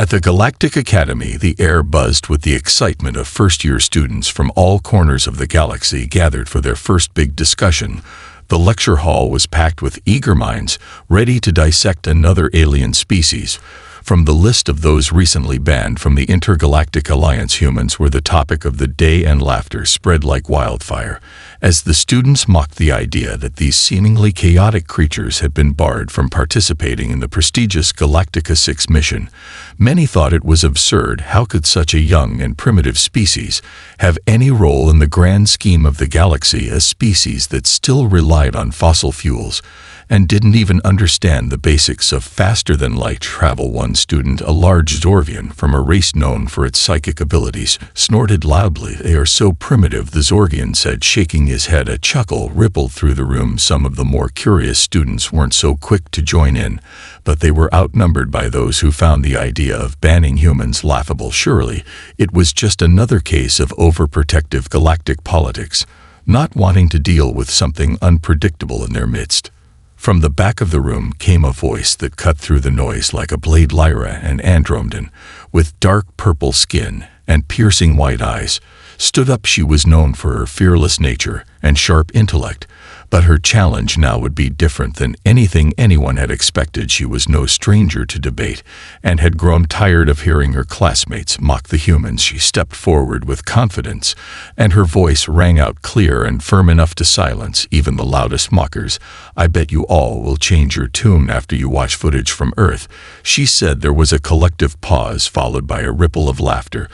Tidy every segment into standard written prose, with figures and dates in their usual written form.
At the Galactic Academy, the air buzzed with the excitement of first-year students from all corners of the galaxy gathered for their first big discussion. The lecture hall was packed with eager minds, ready to dissect another alien species. From the list of those recently banned from the Intergalactic Alliance, humans were the topic of the day, and laughter spread like wildfire as the students mocked the idea that these seemingly chaotic creatures had been barred from participating in the prestigious Galactica 6 mission. Many thought it was absurd. How could such a young and primitive species have any role in the grand scheme of the galaxy, a species that still relied on fossil fuels and didn't even understand the basics of faster-than-light travel? One student, a large Zorvian from a race known for its psychic abilities, snorted loudly. "They are so primitive," the Zorvian said, shaking his head. A chuckle rippled through the room. Some of the more curious students weren't so quick to join in, but they were outnumbered by those who found the idea of banning humans laughable. Surely it was just another case of overprotective galactic politics, not wanting to deal with something unpredictable in their midst. From the back of the room came a voice that cut through the noise like a blade. Lyra, an Andromedan with dark purple skin and piercing white eyes, stood up. She was known for her fearless nature and sharp intellect, but her challenge now would be different than anything anyone had expected. She was no stranger to debate and had grown tired of hearing her classmates mock the humans. She stepped forward with confidence, and her voice rang out clear and firm enough to silence even the loudest mockers. "I bet you all will change your tune after you watch footage from Earth," she said. There was a collective pause, followed by a ripple of laughter.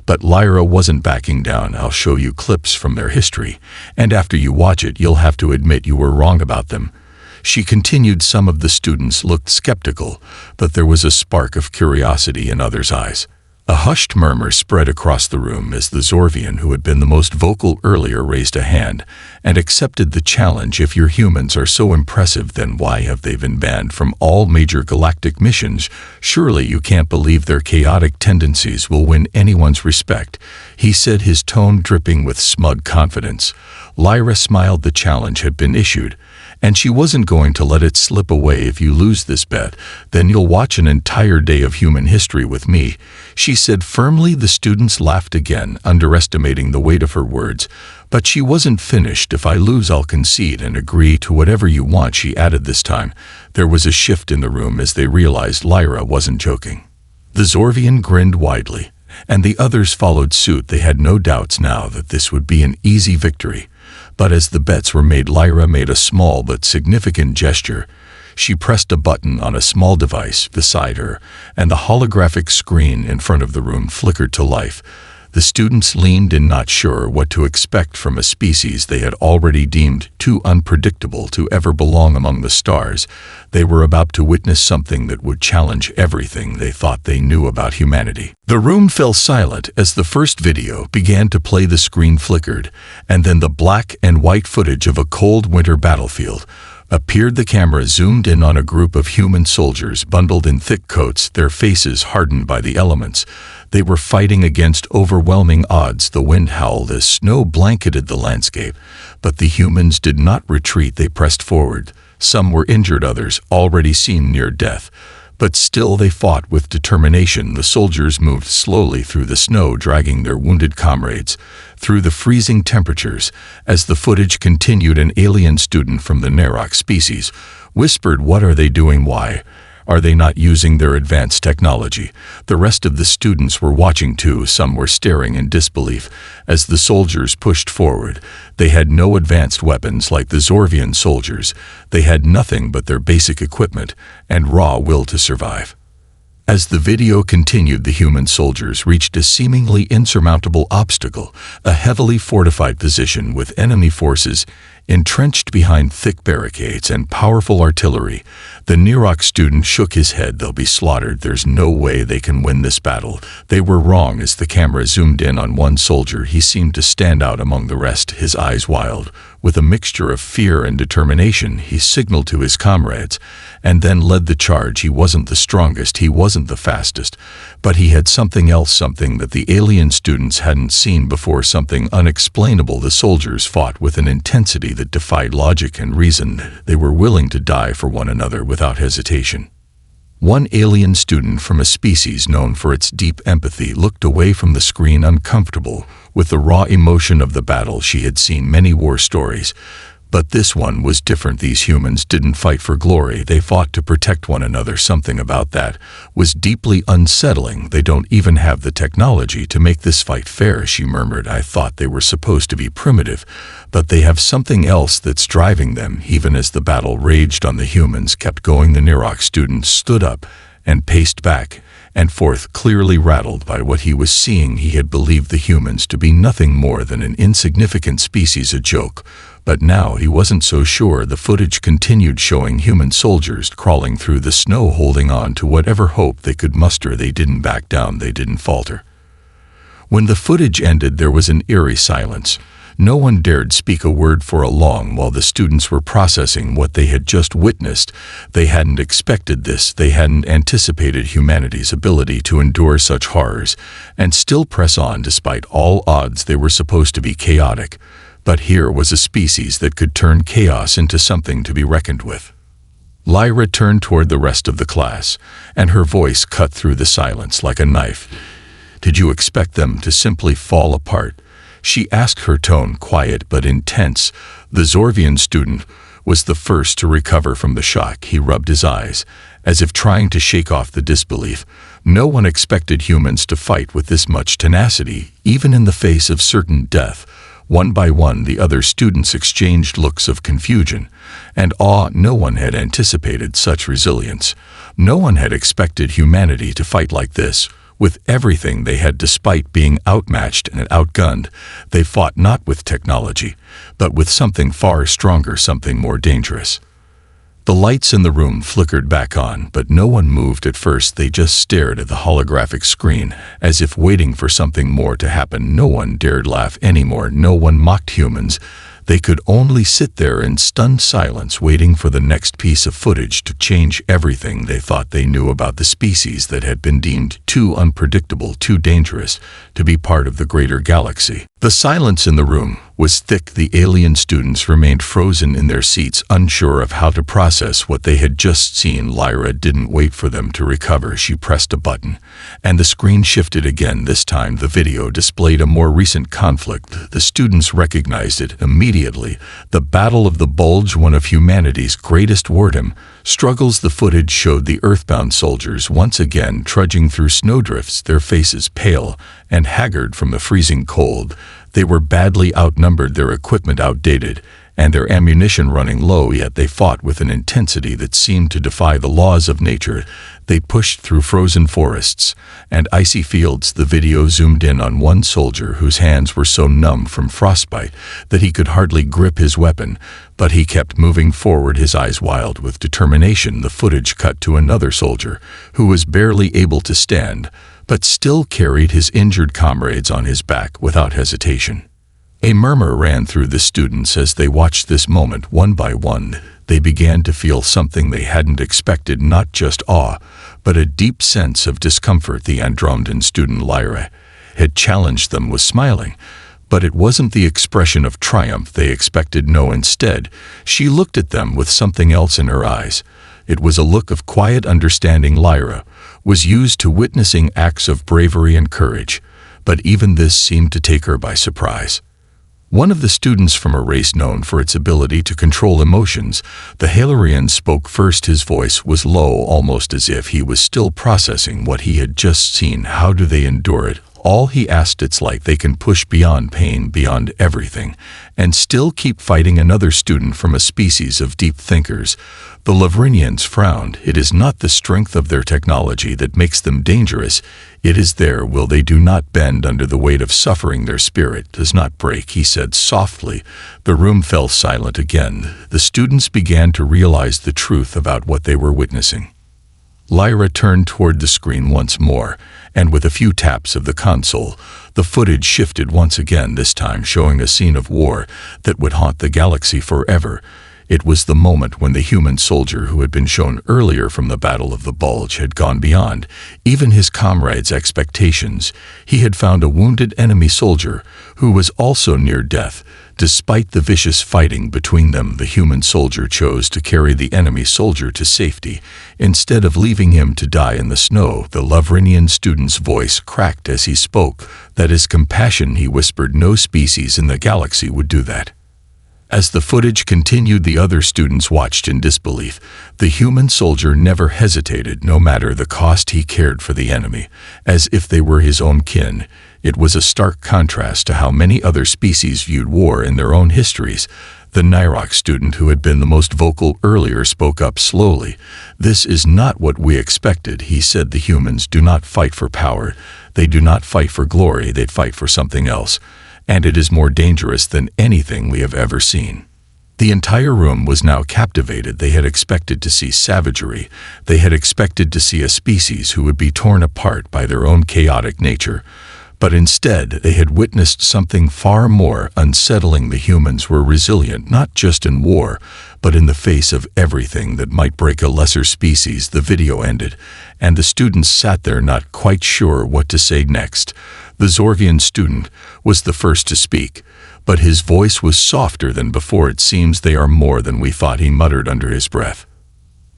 But Lyra wasn't backing down. "I'll show you clips from their history, and after you watch it, you'll have to admit you were wrong about them," she continued. Some of the students looked skeptical, but there was a spark of curiosity in others' eyes. A hushed murmur spread across the room as the Zorvian, who had been the most vocal earlier, raised a hand and accepted the challenge. "If your humans are so impressive, then why have they been banned from all major galactic missions? Surely you can't believe their chaotic tendencies will win anyone's respect," he said, his tone dripping with smug confidence. Lyra smiled. The challenge had been issued, and she wasn't going to let it slip away. "If you lose this bet, then you'll watch an entire day of human history with me," she said firmly. The students laughed again, underestimating the weight of her words. But she wasn't finished. "If I lose, I'll concede and agree to whatever you want," she added. This time, there was a shift in the room as they realized Lyra wasn't joking. The Zorvian grinned widely, and the others followed suit. They had no doubts now that this would be an easy victory. But as the bets were made, Lyra made a small but significant gesture. She pressed a button on a small device beside her, and the holographic screen in front of the room flickered to life. The students leaned in, not sure what to expect from a species they had already deemed too unpredictable to ever belong among the stars. They were about to witness something that would challenge everything they thought they knew about humanity. The room fell silent as the first video began to play. The screen flickered, and then the black and white footage of a cold winter battlefield appeared. The camera zoomed in on a group of human soldiers bundled in thick coats, their faces hardened by the elements. They were fighting against overwhelming odds. The wind howled as snow blanketed the landscape, but the humans did not retreat. They pressed forward. Some were injured, others already seemed near death, but still they fought with determination. The soldiers moved slowly through the snow, dragging their wounded comrades through the freezing temperatures. As the footage continued, an alien student from the Narok species whispered, "What are they doing? Why are they not using their advanced technology?" The rest of the students were watching too. Some were staring in disbelief as the soldiers pushed forward. They had no advanced weapons like the Zorvian soldiers. They had nothing but their basic equipment and raw will to survive. As the video continued, the human soldiers reached a seemingly insurmountable obstacle, a heavily fortified position with enemy forces entrenched behind thick barricades and powerful artillery. The Narok student shook his head. "They'll be slaughtered. There's no way they can win this battle." They were wrong. As the camera zoomed in on one soldier, he seemed to stand out among the rest, his eyes wild with a mixture of fear and determination. He signaled to his comrades and then led the charge. He wasn't the strongest, he wasn't the fastest, but he had something else, something that the alien students hadn't seen before, something unexplainable. The soldiers fought with an intensity that defied logic and reason. They were willing to die for one another without hesitation. One alien student from a species known for its deep empathy looked away from the screen, uncomfortable with the raw emotion of the battle. She had seen many war stories, but this one was different. These humans didn't fight for glory, they fought to protect one another. Something about that was deeply unsettling. They don't even have the technology to make this fight fair, she murmured. I thought they were supposed to be primitive, but they have something else that's driving them. Even as the battle raged on, the humans kept going. The Nirok student stood up and paced back and forth, clearly rattled by what he was seeing. He had believed the humans to be nothing more than an insignificant species, a joke. But now he wasn't so sure. The footage continued, showing human soldiers crawling through the snow, holding on to whatever hope they could muster. They didn't back down, they didn't falter. When the footage ended, there was an eerie silence. No one dared speak a word for a long while. The students were processing what they had just witnessed. They hadn't expected this. They hadn't anticipated humanity's ability to endure such horrors and still press on despite all odds. They were supposed to be chaotic, but here was a species that could turn chaos into something to be reckoned with. Lyra turned toward the rest of the class, and her voice cut through the silence like a knife. Did you expect them to simply fall apart? She asked, her tone quiet but intense. The Zorvian student was the first to recover from the shock. He rubbed his eyes, as if trying to shake off the disbelief. No one expected humans to fight with this much tenacity, even in the face of certain death. One by one, the other students exchanged looks of confusion and awe. No one had anticipated such resilience. No one had expected humanity to fight like this. With everything they had, despite being outmatched and outgunned, they fought not with technology, but with something far stronger, something more dangerous. The lights in the room flickered back on, but no one moved at first. They just stared at the holographic screen, as if waiting for something more to happen. No one dared laugh anymore. No one mocked humans. They could only sit there in stunned silence, waiting for the next piece of footage to change everything they thought they knew about the species that had been deemed too unpredictable, too dangerous to be part of the greater galaxy. The silence in the room was thick. The alien students remained frozen in their seats, unsure of how to process what they had just seen. Lyra didn't wait for them to recover. She pressed a button, and the screen shifted again. This time the video displayed a more recent conflict. The students recognized it immediately. The Battle of the Bulge, one of humanity's greatest wartime struggles. The footage showed the Earthbound soldiers once again trudging through snowdrifts, their faces pale and haggard from the freezing cold. They were badly outnumbered, their equipment outdated, and their ammunition running low, yet they fought with an intensity that seemed to defy the laws of nature. They pushed through frozen forests and icy fields. The video zoomed in on one soldier whose hands were so numb from frostbite that he could hardly grip his weapon, but he kept moving forward, his eyes wild with determination. The footage cut to another soldier who was barely able to stand, but still carried his injured comrades on his back without hesitation. A murmur ran through the students as they watched this moment. One by one, they began to feel something they hadn't expected, not just awe, but a deep sense of discomfort. The Andromedan student Lyra had challenged them, was smiling, but it wasn't the expression of triumph they expected. No, instead, she looked at them with something else in her eyes. It was a look of quiet understanding. Lyra was used to witnessing acts of bravery and courage, but even this seemed to take her by surprise. One of the students from a race known for its ability to control emotions, the Halarian, spoke first. His voice was low, almost as if he was still processing what he had just seen. How do they endure it all? He asked. It's like they can push beyond pain, beyond everything, and still keep fighting. Another student from a species of deep thinkers, the Lavrinians, frowned. It is not the strength of their technology that makes them dangerous. It is their will. They do not bend under the weight of suffering. Their spirit does not break, he said softly. The room fell silent again. The students began to realize the truth about what they were witnessing. Lyra turned toward the screen once more, and with a few taps of the console, the footage shifted once again, this time showing a scene of war that would haunt the galaxy forever. It was the moment when the human soldier who had been shown earlier from the Battle of the Bulge had gone beyond even his comrades' expectations. He had found a wounded enemy soldier who was also near death. Despite the vicious fighting between them, the human soldier chose to carry the enemy soldier to safety. Instead of leaving him to die in the snow, the Lavrinian student's voice cracked as he spoke. That is compassion, he whispered. No species in the galaxy would do that. As the footage continued, the other students watched in disbelief. The human soldier never hesitated, no matter the cost. He cared for the enemy, as if they were his own kin. It was a stark contrast to how many other species viewed war in their own histories. The Nyrok student, who had been the most vocal earlier, spoke up slowly. "This is not what we expected," he said. "The humans do not fight for power. They do not fight for glory. They fight for something else. And it is more dangerous than anything we have ever seen." The entire room was now captivated. They had expected to see savagery. They had expected to see a species who would be torn apart by their own chaotic nature. But instead, they had witnessed something far more unsettling. The humans were resilient, not just in war, but in the face of everything that might break a lesser species. The video ended, and the students sat there not quite sure what to say next. The Zorgian student was the first to speak, but his voice was softer than before. "It seems they are more than we thought," he muttered under his breath.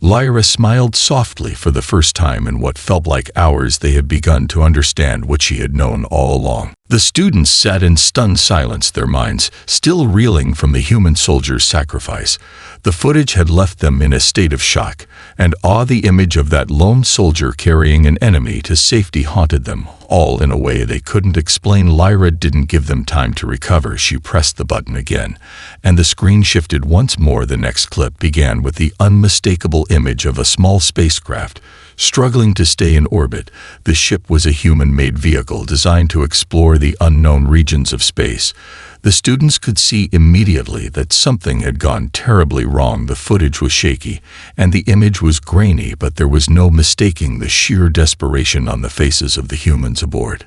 Lyra smiled softly. For the first time in what felt like hours, they had begun to understand what she had known all along. The students sat in stunned silence, their minds still reeling from the human soldier's sacrifice. The footage had left them in a state of shock and awe. The image of that lone soldier carrying an enemy to safety haunted them, all in a way they couldn't explain. Lyra didn't give them time to recover. She pressed the button again, and the screen shifted once more. The next clip began with the unmistakable image of a small spacecraft struggling to stay in orbit. The ship was a human-made vehicle designed to explore the unknown regions of space. The students could see immediately that something had gone terribly wrong. The footage was shaky, and the image was grainy, but there was no mistaking the sheer desperation on the faces of the humans aboard.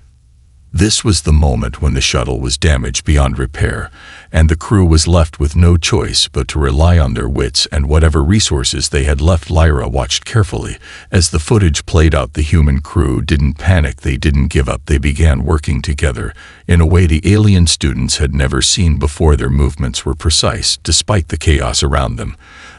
This was the moment when the shuttle was damaged beyond repair, and the crew was left with no choice but to rely on their wits and whatever resources they had left. Lyra watched carefully as the footage played out. The human crew didn't panic. They didn't give up. They began working together in a way the alien students had never seen before. Their movements were precise, despite the chaos around them.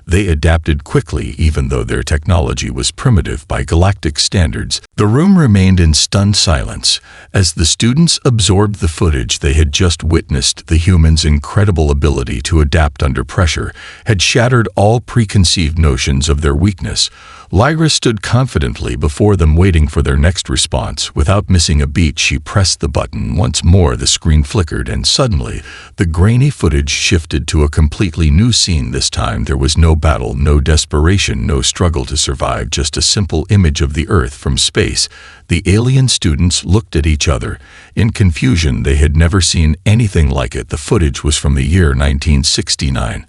They adapted quickly, even though their technology was primitive by galactic standards. The room remained in stunned silence as the students absorbed the footage they had just witnessed. The humans' incredible ability to adapt under pressure had shattered all preconceived notions of their weakness. Lyra stood confidently before them, waiting for their next response. Without missing a beat, she pressed the button. Once more, the screen flickered, and suddenly, the grainy footage shifted to a completely new scene. This time, there was no battle, no desperation, no struggle to survive, just a simple image of the Earth from space. The alien students looked at each other. In confusion, they had never seen anything like it. The footage was from the year 1969.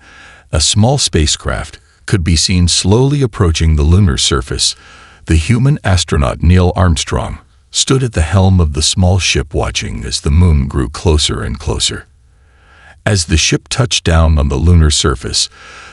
A small spacecraft could be seen slowly approaching the lunar surface. The human astronaut Neil Armstrong stood at the helm of the small ship, watching as the moon grew closer and closer. As the ship touched down on the lunar surface,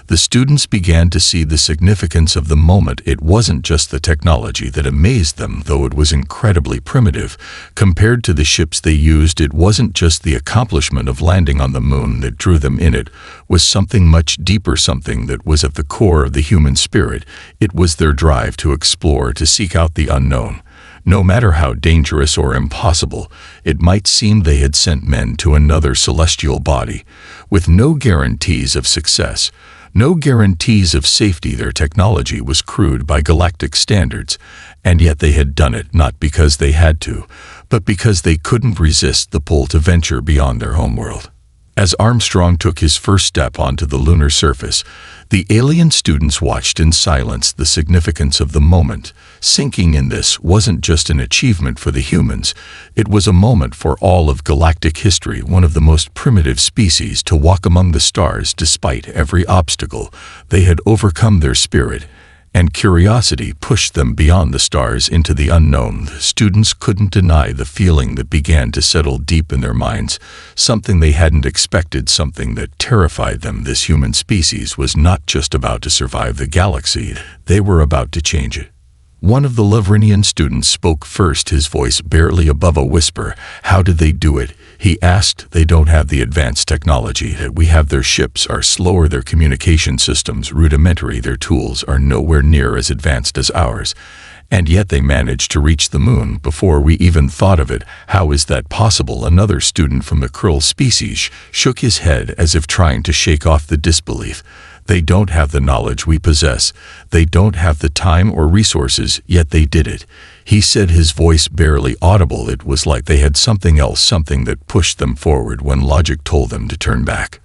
the students began to see the significance of the moment. It wasn't just the technology that amazed them, though it was incredibly primitive compared to the ships they used. It wasn't just the accomplishment of landing on the moon that drew them in. It was something much deeper, something that was at the core of the human spirit. It was their drive to explore, to seek out the unknown. No matter how dangerous or impossible it might seem, they had sent men to another celestial body with no guarantees of success, no guarantees of safety. Their technology was crude by galactic standards, and yet they had done it not because they had to, but because they couldn't resist the pull to venture beyond their homeworld. As Armstrong took his first step onto the lunar surface, the alien students watched in silence. The significance of the moment sinking in. This wasn't just an achievement for the humans, it was a moment for all of galactic history. One of the most primitive species to walk among the stars. Despite every obstacle, they had overcome their spirit, and curiosity pushed them beyond the stars into the unknown. The students couldn't deny the feeling that began to settle deep in their minds, something they hadn't expected, something that terrified them. This human species was not just about to survive the galaxy, they were about to change it. One of the Lavrinian students spoke first, his voice barely above a whisper. "How did they do it?" he asked. "They don't have the advanced technology that we have. Their ships are slower, their communication systems rudimentary, their tools are nowhere near as advanced as ours. And yet they managed to reach the moon before we even thought of it. How is that possible?" Another student from the krill species shook his head as if trying to shake off the disbelief. "They don't have the knowledge we possess. They don't have the time or resources, yet they did it," he said, his voice barely audible. It was like they had something else, something that pushed them forward when logic told them to turn back.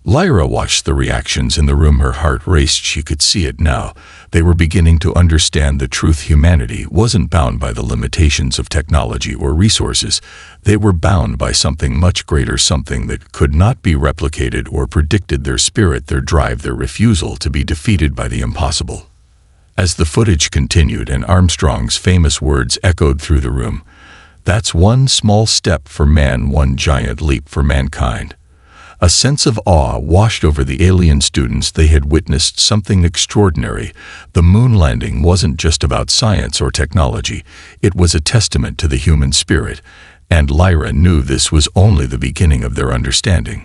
Lyra watched the reactions in the room. Her heart raced. She could see it now. They were beginning to understand the truth. Humanity wasn't bound by the limitations of technology or resources. They were bound by something much greater, something that could not be replicated or predicted: their spirit, their drive, their refusal to be defeated by the impossible. As the footage continued and Armstrong's famous words echoed through the room, "That's one small step for man, one giant leap for mankind," a sense of awe washed over the alien students. They had witnessed something extraordinary. The moon landing wasn't just about science or technology. It was a testament to the human spirit, and Lyra knew this was only the beginning of their understanding.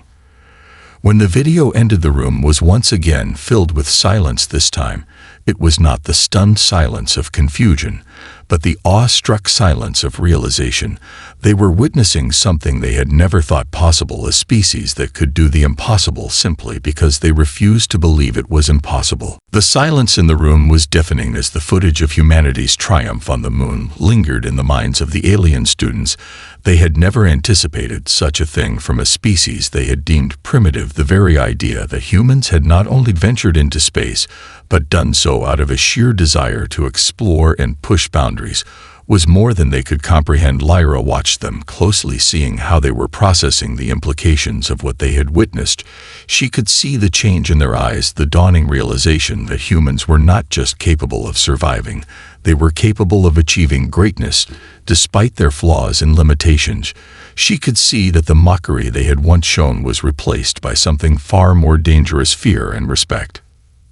When the video ended, the room was once again filled with silence. This time, it was not the stunned silence of confusion, but the awe-struck silence of realization. They were witnessing something they had never thought possible, a species that could do the impossible simply because they refused to believe it was impossible. The silence in the room was deafening as the footage of humanity's triumph on the moon lingered in the minds of the alien students. They had never anticipated such a thing from a species they had deemed primitive. The very idea that humans had not only ventured into space, but done so out of a sheer desire to explore and push boundaries was more than they could comprehend. Lyra watched them closely, seeing how they were processing the implications of what they had witnessed. She could see the change in their eyes, the dawning realization that humans were not just capable of surviving, they were capable of achieving greatness despite their flaws and limitations. She could see that the mockery they had once shown was replaced by something far more dangerous: fear and respect.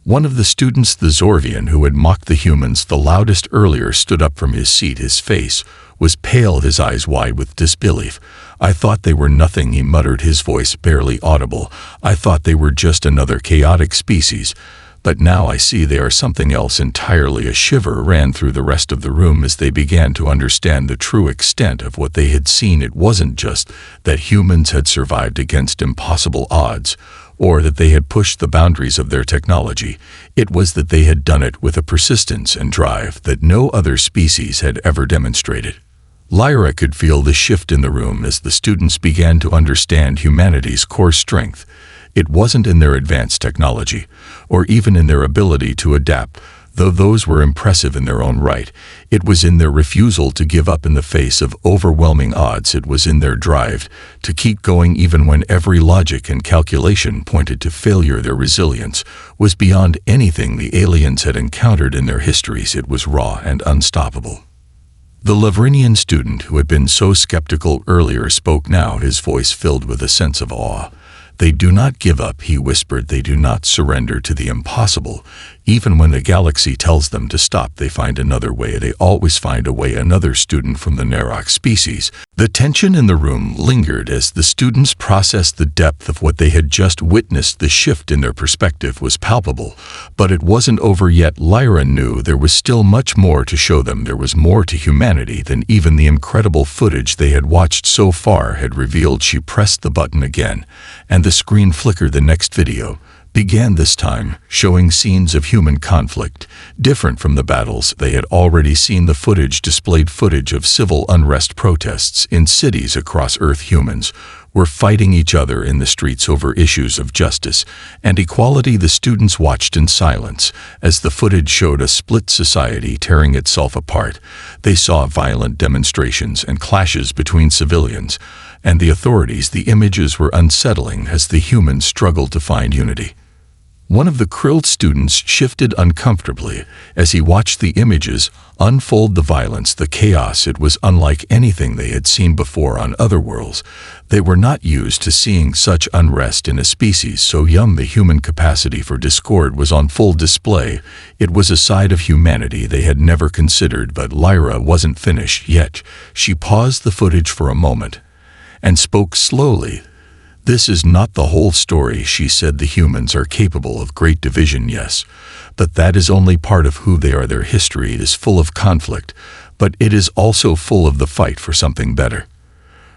One of the students, the Zorvian who had mocked the humans the loudest earlier, stood up from his seat. His face was pale, his eyes wide with disbelief. "I thought they were nothing," he muttered, his voice barely audible. "I thought they were just another chaotic species. But now I see they are something else entirely." A shiver ran through the rest of the room as they began to understand the true extent of what they had seen. It wasn't just that humans had survived against impossible odds, or that they had pushed the boundaries of their technology. It was that they had done it with a persistence and drive that no other species had ever demonstrated. Lyra could feel the shift in the room as the students began to understand humanity's core strength. It wasn't in their advanced technology, or even in their ability to adapt, though those were impressive in their own right. It was in their refusal to give up in the face of overwhelming odds. It was in their drive to keep going even when every logic and calculation pointed to failure. Their resilience was beyond anything the aliens had encountered in their histories. It was raw and unstoppable. The Lavrinian student who had been so skeptical earlier spoke now, his voice filled with a sense of awe. "They do not give up," he whispered. "They do not surrender to the impossible. Even when the galaxy tells them to stop, they find another way. They always find a way." Another student from the Narok species. The tension in the room lingered as the students processed the depth of what they had just witnessed. The shift in their perspective was palpable, but it wasn't over yet. Lyra knew there was still much more to show them. There was more to humanity than even the incredible footage they had watched so far had revealed. She pressed the button again, and the screen flickered. The next video began, this time showing scenes of human conflict, different from the battles they had already seen. The footage displayed footage of civil unrest, protests in cities across Earth. Humans were fighting each other in the streets over issues of justice and equality. The students watched in silence as the footage showed a split society tearing itself apart. They saw violent demonstrations and clashes between civilians and the authorities. The images were unsettling as the humans struggled to find unity. One of the Krilled students shifted uncomfortably as he watched the images unfold. The violence, the chaos, it was unlike anything they had seen before on other worlds. They were not used to seeing such unrest in a species so young. The human capacity for discord was on full display. It was a side of humanity they had never considered, but Lyra wasn't finished yet. She paused the footage for a moment and spoke slowly. "This is not the whole story," she said. "The humans are capable of great division, yes, but that is only part of who they are. Their history is full of conflict, but it is also full of the fight for something better."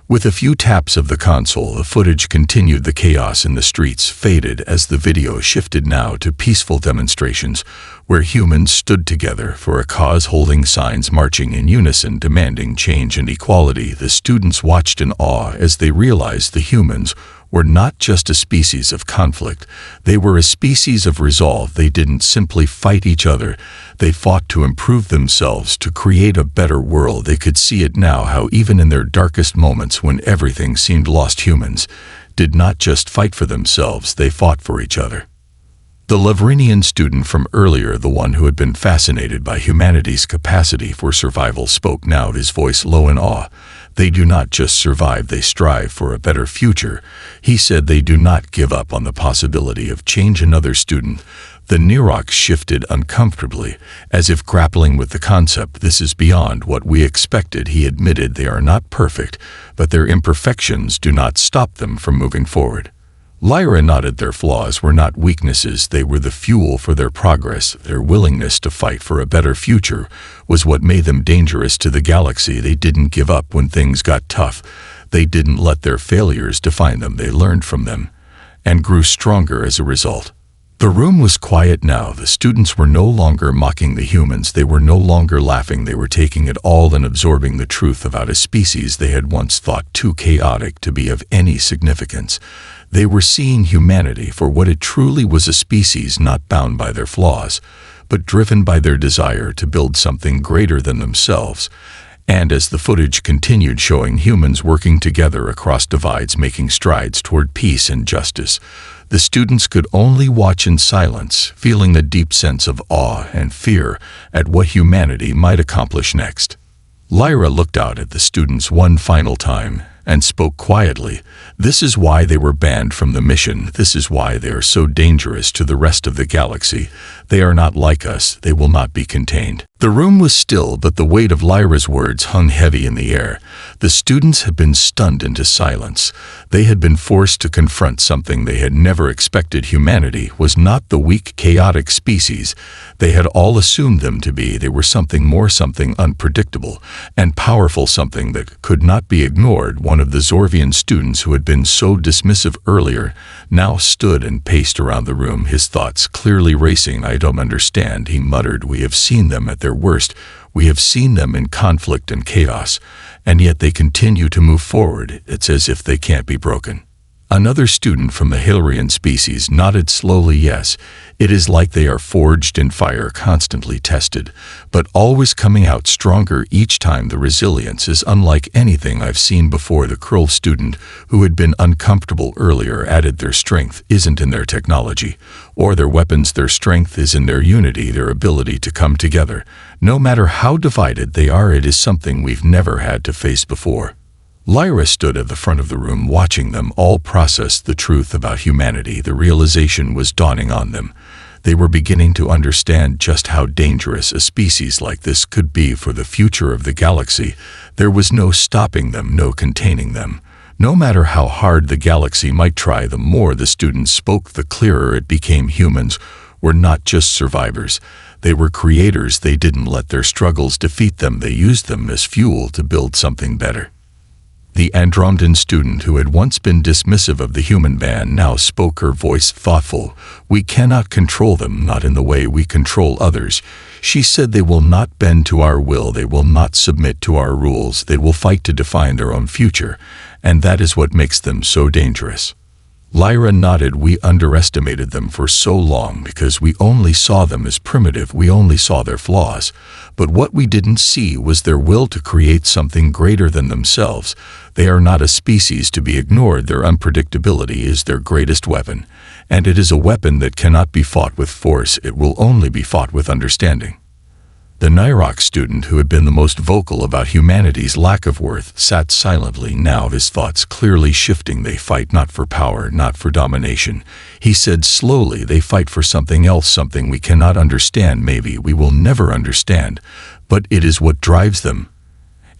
With a few taps of the console, the footage continued. The chaos in the streets faded as the video shifted now to peaceful demonstrations where humans stood together for a cause, holding signs, marching in unison, demanding change and equality. The students watched in awe as they realized the humans were not just a species of conflict, they were a species of resolve. They didn't simply fight each other, they fought to improve themselves, to create a better world. They could see it now, how even in their darkest moments when everything seemed lost, humans did not just fight for themselves, they fought for each other. The Lavrinian student from earlier, the one who had been fascinated by humanity's capacity for survival, spoke now, his voice low in awe. "They do not just survive, they strive for a better future," he said. "They do not give up on the possibility of change." Another student, the Nerox, shifted uncomfortably, as if grappling with the concept. "This is beyond what we expected," he admitted. "They are not perfect, but their imperfections do not stop them from moving forward." Lyra nodded. Their flaws were not weaknesses, they were the fuel for their progress. Their willingness to fight for a better future was what made them dangerous to the galaxy. They didn't give up when things got tough. They didn't let their failures define them. They learned from them and grew stronger as a result. The room was quiet now. The students were no longer mocking the humans. They were no longer laughing. They were taking it all in, absorbing the truth about a species they had once thought too chaotic to be of any significance. They were seeing humanity for what it truly was, a species not bound by their flaws, but driven by their desire to build something greater than themselves. And as the footage continued, showing humans working together across divides, making strides toward peace and justice, the students could only watch in silence, feeling a deep sense of awe and fear at what humanity might accomplish next. Lyra looked out at the students one final time and spoke quietly. "This is why they were banned from the mission. This is why they are so dangerous to the rest of the galaxy. They are not like us. They will not be contained." The room was still, but the weight of Lyra's words hung heavy in the air. The students had been stunned into silence. They had been forced to confront something they had never expected. Humanity was not the weak, chaotic species they had all assumed them to be. They were something more, something unpredictable and powerful, something that could not be ignored. One of the Zorvian students, who had been so dismissive earlier, now stood and paced around the room, his thoughts clearly racing. "I don't understand," he muttered. "We have seen them at their worst. We have seen them in conflict and chaos, and yet they continue to move forward. It's as if they can't be broken." Another student from the Hilarian species nodded slowly. "Yes, it is like they are forged in fire, constantly tested, but always coming out stronger each time. The resilience is unlike anything I've seen before." The Krill student, who had been uncomfortable earlier, added, "Their strength isn't in their technology or their weapons. Their strength is in their unity, their ability to come together. No matter how divided they are, it is something we've never had to face before." Lyra stood at the front of the room, watching them all process the truth about humanity. The realization was dawning on them. They were beginning to understand just how dangerous a species like this could be for the future of the galaxy. There was no stopping them, no containing them. No matter how hard the galaxy might try, the more the students spoke, the clearer it became. Humans were not just survivors. They were creators. They didn't let their struggles defeat them. They used them as fuel to build something better. The Andromedan student, who had once been dismissive of the human band, now spoke, her voice thoughtful. "We cannot control them, not in the way we control others," she said. "They will not bend to our will. They will not submit to our rules. They will fight to define their own future, and that is what makes them so dangerous." Lyra nodded. We underestimated them for so long because we only saw them as primitive, we only saw their flaws. But what we didn't see was their will to create something greater than themselves. They are not a species to be ignored. Their unpredictability is their greatest weapon. And it is a weapon that cannot be fought with force, it will only be fought with understanding. The Nyrock student who had been the most vocal about humanity's lack of worth sat silently, now his thoughts clearly shifting. They fight not for power, not for domination. He said slowly, they fight for something else, something we cannot understand, maybe we will never understand, but it is what drives them.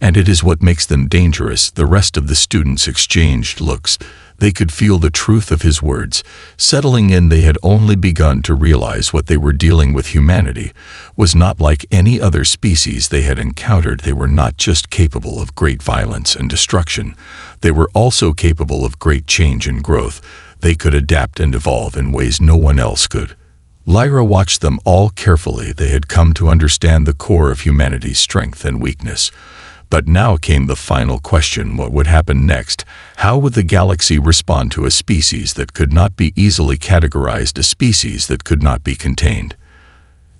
And it is what makes them dangerous. The rest of the students exchanged looks. They could feel the truth of his words. Settling in, they had only begun to realize what they were dealing with. Humanity was not like any other species they had encountered. They were not just capable of great violence and destruction. They were also capable of great change and growth. They could adapt and evolve in ways no one else could. Lyra watched them all carefully. They had come to understand the core of humanity's strength and weakness. But now came the final question: what would happen next? How would the galaxy respond to a species that could not be easily categorized, a species that could not be contained?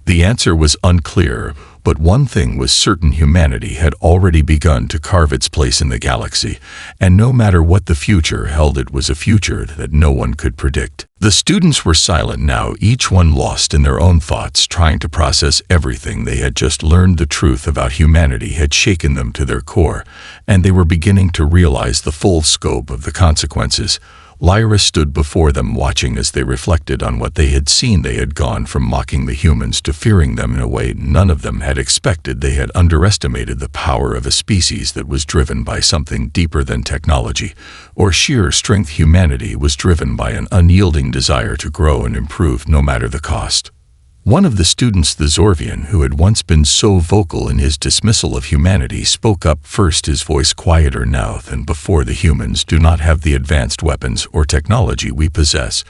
The answer was unclear, but one thing was certain: humanity had already begun to carve its place in the galaxy, and no matter what the future held, it was a future that no one could predict. The students were silent now, each one lost in their own thoughts, trying to process everything they had just learned. The truth about humanity had shaken them to their core, and they were beginning to realize the full scope of the consequences. Lyra stood before them, watching as they reflected on what they had seen. They had gone from mocking the humans to fearing them in a way none of them had expected. They had underestimated the power of a species that was driven by something deeper than technology or sheer strength. Humanity was driven by an unyielding desire to grow and improve, no matter the cost. One of the students, the Zorvian, who had once been so vocal in his dismissal of humanity, spoke up first, his voice quieter now than before. The humans do not have the advanced weapons or technology we possess,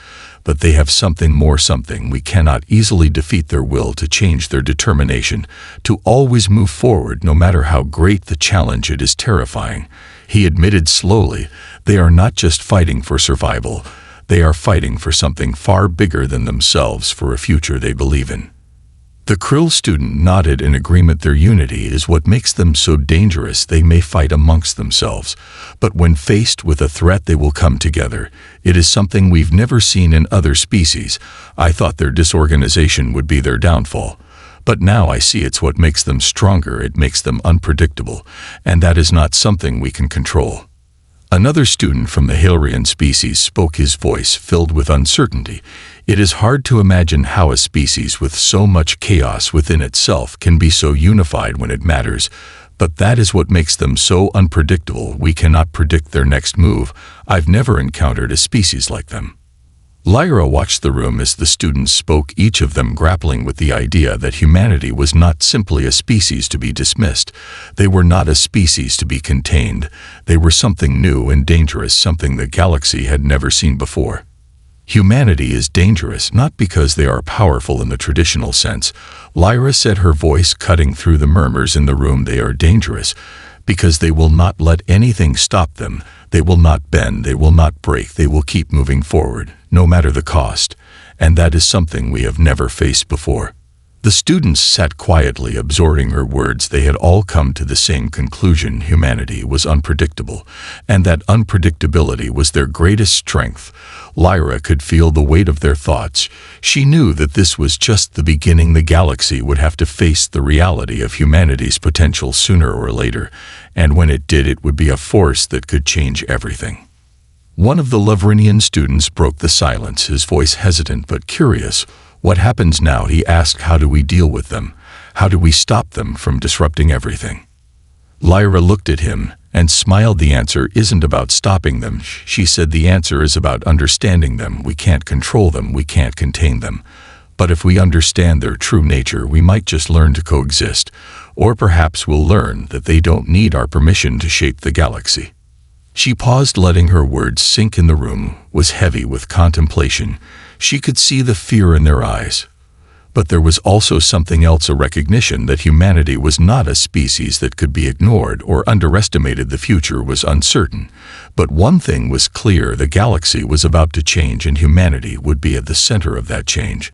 but they have something more, something we cannot easily defeat: their will to change, their determination to always move forward no matter how great the challenge. It is terrifying, he admitted slowly. They are not just fighting for survival. They are fighting for something far bigger than themselves, for a future they believe in. The Krill student nodded in agreement. Their unity is what makes them so dangerous. They may fight amongst themselves, but when faced with a threat they will come together. It is something we've never seen in other species. I thought their disorganization would be their downfall, but now I see it's what makes them stronger. It makes them unpredictable, and that is not something we can control. Another student from the Halrian species spoke, his voice filled with uncertainty. It is hard to imagine how a species with so much chaos within itself can be so unified when it matters, but that is what makes them so unpredictable. We cannot predict their next move. I've never encountered a species like them. Lyra watched the room as the students spoke, each of them grappling with the idea that humanity was not simply a species to be dismissed. They were not a species to be contained. They were something new and dangerous, something the galaxy had never seen before. Humanity is dangerous not because they are powerful in the traditional sense, Lyra said, her voice cutting through the murmurs in the room. They are dangerous because they will not let anything stop them. They will not bend, they will not break, they will keep moving forward, no matter the cost, and that is something we have never faced before. The students sat quietly, absorbing her words. They had all come to the same conclusion: humanity was unpredictable, and that unpredictability was their greatest strength. Lyra could feel the weight of their thoughts. She knew that this was just the beginning. The galaxy would have to face the reality of humanity's potential sooner or later, and when it did, it would be a force that could change everything. One of the Lavrinian students broke the silence, his voice hesitant but curious. What happens now? He asked. How do we deal with them? How do we stop them from disrupting everything? Lyra looked at him and smiled. The answer isn't about stopping them, she said. The answer is about understanding them. We can't control them, we can't contain them. But if we understand their true nature, we might just learn to coexist. Or perhaps we'll learn that they don't need our permission to shape the galaxy. She paused, letting her words sink in. The room was heavy with contemplation. She could see the fear in their eyes. But there was also something else, a recognition that humanity was not a species that could be ignored or underestimated. The future was uncertain. But one thing was clear: the galaxy was about to change, and humanity would be at the center of that change.